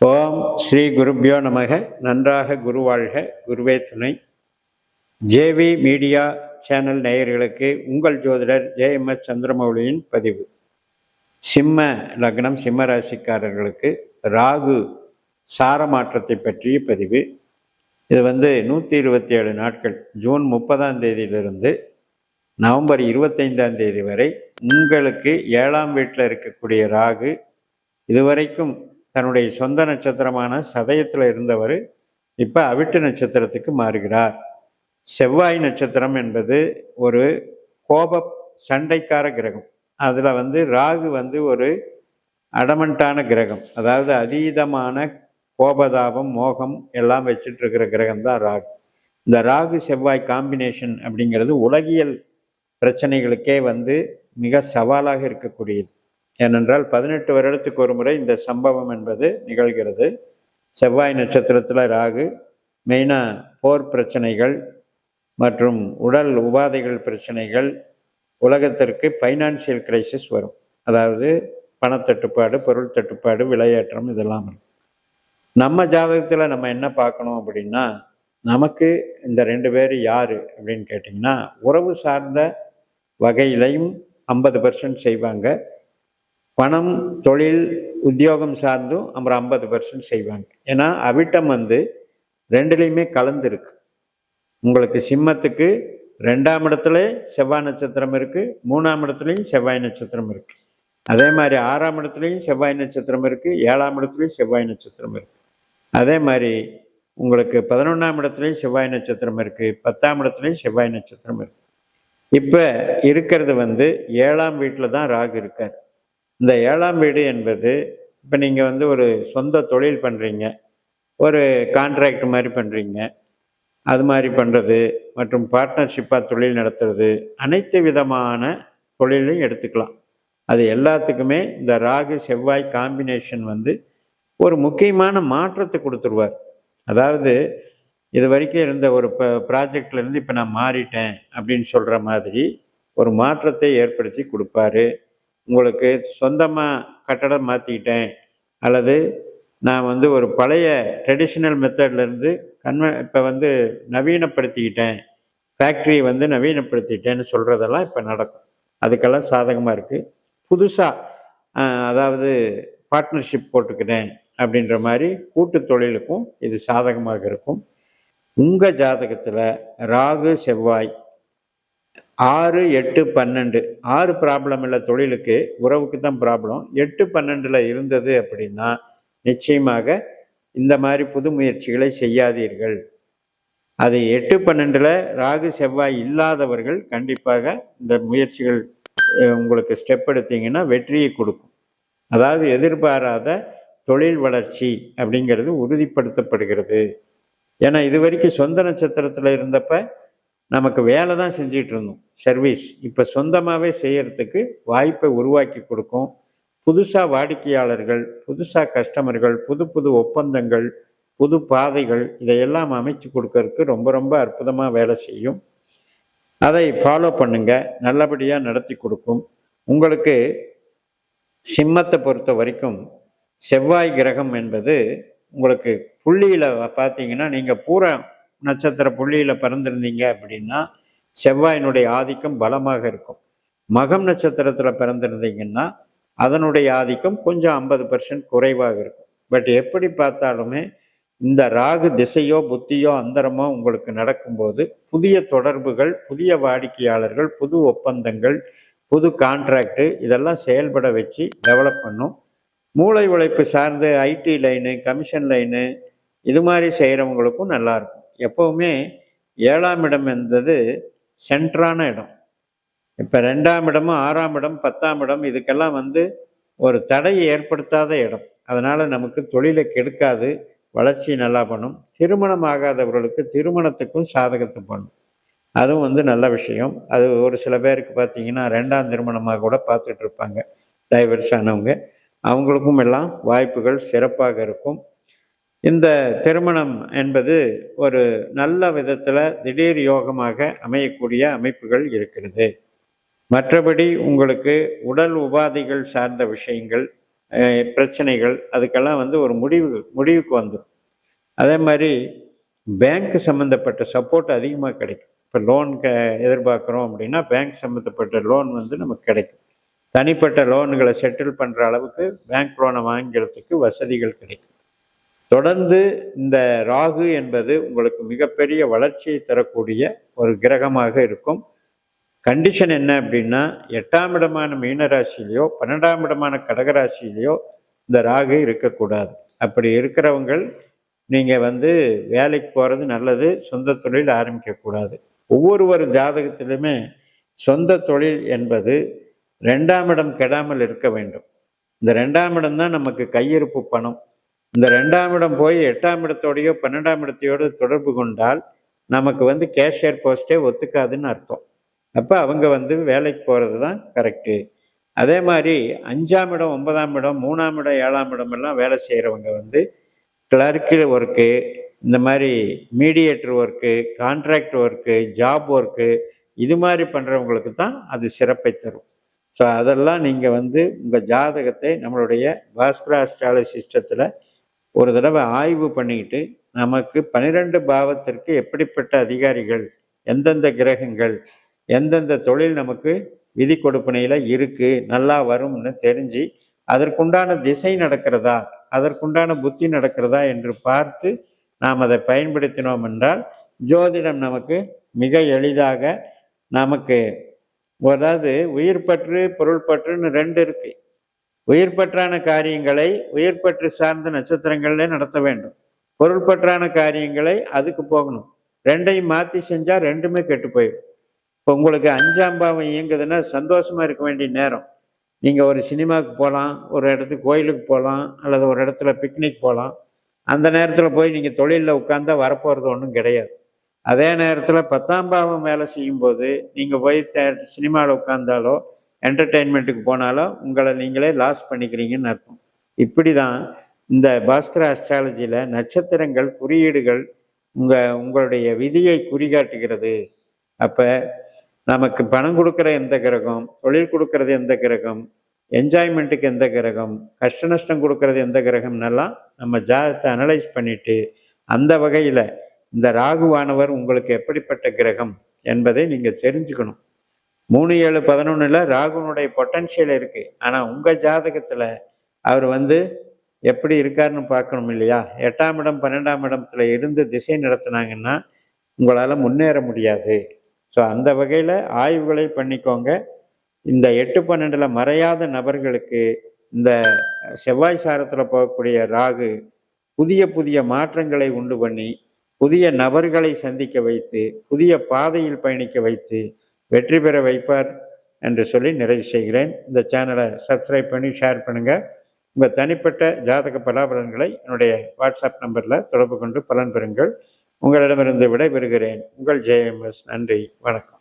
ஓம் ஸ்ரீ குருப்யோ நமக. நன்றாக குருவாழ்க, குருவே துணை. ஜேவி மீடியா சேனல் நேயர்களுக்கு உங்கள் ஜோதிடர் ஜேஎம்எஸ் சந்திரமௌலியின் பதிவு. சிம்ம லக்னம், சிம்ம ராசிக்காரர்களுக்கு ராகு சார மாற்றத்தை பற்றிய பதிவு. இது 127 நாட்கள், ஜூன் 30ஆம் தேதியிலிருந்து நவம்பர் 25ஆம் தேதி வரை உங்களுக்கு 7ஆம் வீட்டில் இருக்கக்கூடிய ராகு இதுவரைக்கும் தன்னுடைய சொந்த நட்சத்திரமான சதயத்தில் இருந்தவர் இப்போ அவிட்டு நட்சத்திரத்துக்கு மாறுகிறார். செவ்வாய் நட்சத்திரம் என்பது ஒரு கோப சண்டைக்கார கிரகம். அதில் ராகு ஒரு அடமண்டான கிரகம், அதாவது அதீதமான கோபதாபம், மோகம் எல்லாம் வச்சுட்டு இருக்கிற கிரகம் தான் ராகு. இந்த ராகு செவ்வாய் காம்பினேஷன் அப்படிங்கிறது உலகியல் பிரச்சனைகளுக்கே மிக சவாலாக இருக்கக்கூடியது. ஏனென்றால் 18 வருடத்துக்கு ஒரு முறை இந்த சம்பவம் என்பது நிகழ்கிறது. செவ்வாய் நட்சத்திரத்தில் ராகு மெயினாக போர் பிரச்சனைகள் மற்றும் உடல் உபாதைகள் பிரச்சனைகள், உலகத்திற்கு ஃபைனான்சியல் கிரைசிஸ் வரும். அதாவது பணத்தட்டுப்பாடு, பொருள் தட்டுப்பாடு, விலையேற்றம், இதெல்லாம் வரும். நம்ம ஜாதகத்தில் நம்ம என்ன பார்க்கணும் அப்படின்னா, நமக்கு இந்த 2 பேர் யார் அப்படின்னு கேட்டிங்கன்னா, உறவு சார்ந்த வகையிலையும் 50% செய்வாங்க, பணம், தொழில், உத்தியோகம் சார்ந்தும் அப்புறம் 50% செய்வாங்க. ஏன்னா அவிட்டம் ரெண்டுலேயுமே கலந்துருக்கு. உங்களுக்கு சிம்மத்துக்கு 2ஆம் இடத்துல செவ்வாய் நட்சத்திரம் இருக்குது, 3ஆம் இடத்துலையும் செவ்வாய் நட்சத்திரம் இருக்குது. அதே மாதிரி 6ஆம் இடத்துலையும் செவ்வாய் நட்சத்திரம் இருக்குது, 7ஆம் இடத்துலையும் செவ்வாய் நட்சத்திரம் இருக்குது. அதே மாதிரி உங்களுக்கு 11ஆம் இடத்துலையும் செவ்வாய் நட்சத்திரம் இருக்குது, 10ஆம் இடத்துலையும் செவ்வாய் நட்சத்திரம் இருக்குது. இப்போ இருக்கிறது 7ஆம் வீட்டில் தான் ராகு இருக்கார். இந்த 7ஆம் வீடு என்பது, இப்போ நீங்கள் ஒரு சொந்த தொழில் பண்ணுறீங்க, ஒரு கான்ட்ராக்ட் மாதிரி பண்ணுறீங்க, அது மாதிரி பண்ணுறது மற்றும் பார்ட்னர்ஷிப்பாக தொழில் நடத்துறது, அனைத்து விதமான தொழிலையும் எடுத்துக்கலாம். அது எல்லாத்துக்குமே இந்த ராகு செவ்வாய் காம்பினேஷன் ஒரு முக்கியமான மாற்றத்தை கொடுத்துருவார். அதாவது இது வரைக்கும் இருந்த ஒரு ப்ராஜெக்ட்லேருந்து இப்போ நான் மாறிட்டேன் அப்படின்னு சொல்கிற மாதிரி ஒரு மாற்றத்தை ஏற்படுத்தி கொடுப்பாரு. உங்களுக்கு சொந்தமாக கட்டடம் மாற்றிக்கிட்டேன், அல்லது நான் ஒரு பழைய ட்ரெடிஷ்னல் மெத்தட்லேருந்து இப்போ நவீனப்படுத்திக்கிட்டேன், ஃபேக்ட்ரி நவீனப்படுத்திக்கிட்டேன்னு சொல்கிறதெல்லாம் இப்போ நடக்கும். அதுக்கெல்லாம் சாதகமாக இருக்குது. புதுசாக அதாவது பார்ட்னர்ஷிப் போட்டுக்கிறேன் அப்படின்ற மாதிரி கூட்டு தொழிலுக்கும் இது சாதகமாக இருக்கும். உங்கள் ஜாதகத்தில் ராகு செவ்வாய் 6, 8, 12, 6 ப்ராப்ளம் இல்லை தொழிலுக்கு, உறவுக்கு தான் ப்ராப்ளம். 8, 12 இருந்தது அப்படின்னா நிச்சயமாக இந்த மாதிரி புது முயற்சிகளை செய்யாதீர்கள். அது 8, 12 ராகு செவ்வாய் இல்லாதவர்கள் கண்டிப்பாக இந்த முயற்சிகள் உங்களுக்கு ஸ்டெப் எடுத்தீங்கன்னா வெற்றியை கொடுக்கும். அதாவது எதிர்பாராத தொழில் வளர்ச்சி அப்படிங்கிறது உறுதிப்படுத்தப்படுகிறது. ஏன்னா இது வரைக்கும் சொந்த நட்சத்திரத்தில் இருந்தப்ப நமக்கு வேலை தான் செஞ்சிட்டு இருந்தோம், சர்வீஸ். இப்போ சொந்தமாகவே செய்யறதுக்கு வாய்ப்பை உருவாக்கி கொடுக்கும். புதுசாக வாடிக்கையாளர்கள், புதுசாக கஸ்டமர்கள், புது புது ஒப்பந்தங்கள், புது பாதைகள், இதையெல்லாம் அமைச்சு கொடுக்கறதுக்கு ரொம்ப ரொம்ப அற்புதமாக வேலை செய்யும். அதை ஃபாலோ பண்ணுங்க, நல்லபடியாக நடத்தி கொடுக்கும். உங்களுக்கு சிம்மத்தை பொறுத்த வரைக்கும் செவ்வாய் கிரகம் என்பது உங்களுக்கு புள்ளியில் பார்த்தீங்கன்னா, நீங்கள் பூரா நட்சத்திர புள்ளியில் பிறந்திருந்தீங்க அப்படின்னா செவ்வாயினுடைய ஆதிக்கம் பலமாக இருக்கும். மகம் நட்சத்திரத்தில் பிறந்திருந்தீங்கன்னா அதனுடைய ஆதிக்கம் கொஞ்சம் 50% குறைவாக இருக்கும். பட் எப்படி பார்த்தாலுமே இந்த ராகு திசையோ புத்தியோ அந்தரமோ உங்களுக்கு நடக்கும்போது புதிய தொடர்புகள், புதிய வாடிக்கையாளர்கள், புது ஒப்பந்தங்கள், புது கான்ட்ராக்டு, இதெல்லாம் செயல்பட வச்சு டெவலப் பண்ணும். மூளை உழைப்பு சார்ந்து ஐடி லைனு, கமிஷன் லைனு, இது மாதிரி செய்கிறவங்களுக்கும் நல்லாயிருக்கும். எப்போவுமே 7ஆம் இடம் என்பது சென்ட்ரான இடம். இப்போ 2ஆம் இடமும் 6ஆம் இடம், 10ஆம் இடம், இதுக்கெல்லாம் ஒரு தடையை ஏற்படுத்தாத இடம். அதனால் நமக்கு தொழிலை கெடுக்காது, வளர்ச்சி நல்லா பண்ணும். திருமணம் ஆகாதவர்களுக்கு திருமணத்துக்கும் சாதகத்தை பண்ணும். அதுவும் நல்ல விஷயம். அது ஒரு சில பேருக்கு பார்த்தீங்கன்னா 2ஆம் திருமணமாக கூட பார்த்துட்டு இருப்பாங்க, டைவர்ஸ் ஆனவங்க. அவங்களுக்கும் எல்லாம் வாய்ப்புகள் சிறப்பாக இருக்கும். இந்த திருமணம் என்பது ஒரு நல்ல விதத்தில் திடீர் யோகமாக அமையக்கூடிய அமைப்புகள் இருக்கிறது. மற்றபடி உங்களுக்கு உடல் உபாதைகள் சார்ந்த விஷயங்கள், பிரச்சனைகள் அதுக்கெல்லாம் வந்து ஒரு முடிவுக்கு வந்துடும். அதே மாதிரி பேங்க் சம்மந்தப்பட்ட சப்போர்ட் அதிகமாக கிடைக்கும். இப்போ லோன் எதிர்பார்க்குறோம் அப்படின்னா பேங்க் சம்மந்தப்பட்ட லோன் வந்து நமக்கு கிடைக்கும். தனிப்பட்ட லோன்களை செட்டில் பண்ணுற அளவுக்கு பேங்க் லோனை வாங்கிறதுக்கு வசதிகள் கிடைக்கும். தொடர்ந்து இந்த ராகு என்பது உங்களுக்கு மிகப்பெரிய வளர்ச்சியை தரக்கூடிய ஒரு கிரகமாக இருக்கும். கண்டிஷன் என்ன அப்படின்னா 8ஆம் இடமான மீனராசியிலையோ 12ஆம் இடமான கடகராசியிலையோ இந்த ராகு இருக்கக்கூடாது. அப்படி இருக்கிறவங்கள் நீங்கள் வந்து வேலைக்கு போகிறது நல்லது, சொந்த தொழில் ஆரம்பிக்கக்கூடாது. ஒவ்வொரு ஜாதகத்திலுமே சொந்த தொழில் என்பது 2ஆம் இடம் கெடாமல் இருக்க வேண்டும். இந்த 2ஆம் இடம் தான் நமக்கு கையிருப்பு பணம். இந்த 2ஆம் இடம் போய் 8ஆம் இடத்தோடையோ 12ஆம் இடத்தையோடு தொடர்பு கொண்டால் நமக்கு வந்து கேஷியர் போஸ்ட்டே ஒத்துக்காதுன்னு அர்த்தம். அப்போ அவங்க வந்து வேலைக்கு போகிறது தான் கரெக்டு. அதே மாதிரி 5ஆம் இடம் 9ஆம் இடம் 3ஆம் இடம் 7ஆம் இடமெல்லாம் வேலை செய்கிறவங்க வந்து கிளர்க்கில் ஒர்க்கு, இந்த மாதிரி mediator work, contract work, job work, இது மாதிரி பண்ணுறவங்களுக்கு தான் அது சிறப்பை தரும். ஸோ அதெல்லாம் நீங்கள் வந்து உங்கள் ஜாதகத்தை நம்மளுடைய பாஸ்கரா அஸ்ட்ராலஜி சிஸ்டத்தில் ஒரு தடவை ஆய்வு பண்ணிக்கிட்டு நமக்கு 12 பாவத்திற்கு எப்படிப்பட்ட அதிகாரிகள், எந்தெந்த கிரகங்கள், எந்தெந்த தொழில் நமக்கு விதி கொடுப்பனையில் இருக்குது, நல்லா வரும்னு தெரிஞ்சு அதற்குண்டான திசை நடக்கிறதா, அதற்குண்டான புத்தி நடக்கிறதா என்று பார்த்து நாம் அதை பயன்படுத்தினோம் என்றால் ஜோதிடம் நமக்கு மிக எளிதாக நமக்கு, அதாவது உயிர் பற்று பொருள் பற்றுன்னு 2 இருக்கு. உயிர் பற்றான காரியங்களை உயிர் பற்று சார்ந்த நட்சத்திரங்கள்ல நடத்த வேண்டும். பொருள் பற்றான காரியங்களை அதுக்கு போகணும். 2ஐயும் மாற்றி செஞ்சால் 2மே கெட்டு போயிடும். இப்போ உங்களுக்கு 5ஆம் பாவம் இயங்குதுன்னா சந்தோஷமாக இருக்க வேண்டிய நேரம். நீங்கள் ஒரு சினிமாவுக்கு போகலாம், ஒரு இடத்துக்கு கோயிலுக்கு போகலாம், அல்லது ஒரு இடத்துல பிக்னிக் போகலாம். அந்த நேரத்தில் போய் நீங்கள் தொழிலில் உட்காந்தா வரப்போகிறது ஒன்றும் கிடையாது. அதே நேரத்தில் 10ஆம் பாவம் வேலை செய்யும்போது நீங்கள் போய் சினிமாவில் உட்காந்தாலோ என்டர்டெயின்மெண்ட்டுக்கு போனாலோ உங்களை நீங்களே லாஸ் பண்ணிக்கிறீங்கன்னு அர்த்தம். இப்படி தான் இந்த பாஸ்கரா அஸ்ட்ராலஜியில் நட்சத்திரங்கள் குறியீடுகள் உங்களுடைய விதியை குறிகாட்டுகிறது. அப்போ நமக்கு பணம் கொடுக்குற எந்த கிரகம், தொழில் கொடுக்கறது எந்த கிரகம், என்ஜாய்மெண்ட்டுக்கு எந்த கிரகம், கஷ்ட நஷ்டம் கொடுக்கறது எந்த கிரகம்னெல்லாம் நம்ம ஜாதகத்தை அனலைஸ் பண்ணிவிட்டு அந்த வகையில் இந்த ராகுவானவர் உங்களுக்கு எப்படிப்பட்ட கிரகம் என்பதை நீங்கள் தெரிஞ்சுக்கணும். 3, 7, 11 ராகுனுடைய பொட்டன்ஷியல் இருக்குது. ஆனால் உங்கள் ஜாதகத்தில் அவர் வந்து எப்படி இருக்காருன்னு பார்க்கணும் இல்லையா? 8ஆம் இடம் 12ஆம் இடத்துல இருந்து திசை நடத்தினாங்கன்னா உங்களால் முன்னேற முடியாது. ஸோ அந்த வகையில் ஆய்வுகளை பண்ணிக்கோங்க. இந்த 8-12 மறையாத நபர்களுக்கு இந்த செவ்வாய் சாரத்தில் போகக்கூடிய ராகு புதிய மாற்றங்களை உண்டு பண்ணி புதிய நபர்களை சந்திக்க வைத்து புதிய பாதையில் பயணிக்க வைத்து வெற்றி பெற வைப்பார் என்று சொல்லி நிறைவு செய்கிறேன். இந்த சேனலை சப்ஸ்கிரைப் பண்ணி ஷேர் பண்ணுங்கள். உங்கள் தனிப்பட்ட ஜாதக பலாபலன்களை என்னுடைய வாட்ஸ்அப் நம்பரில் தொடர்பு கொண்டு பலன் பெறுங்கள். உங்களிடமிருந்து விடைபெறுகிறேன். உங்கள் JMS. நன்றி, வணக்கம்.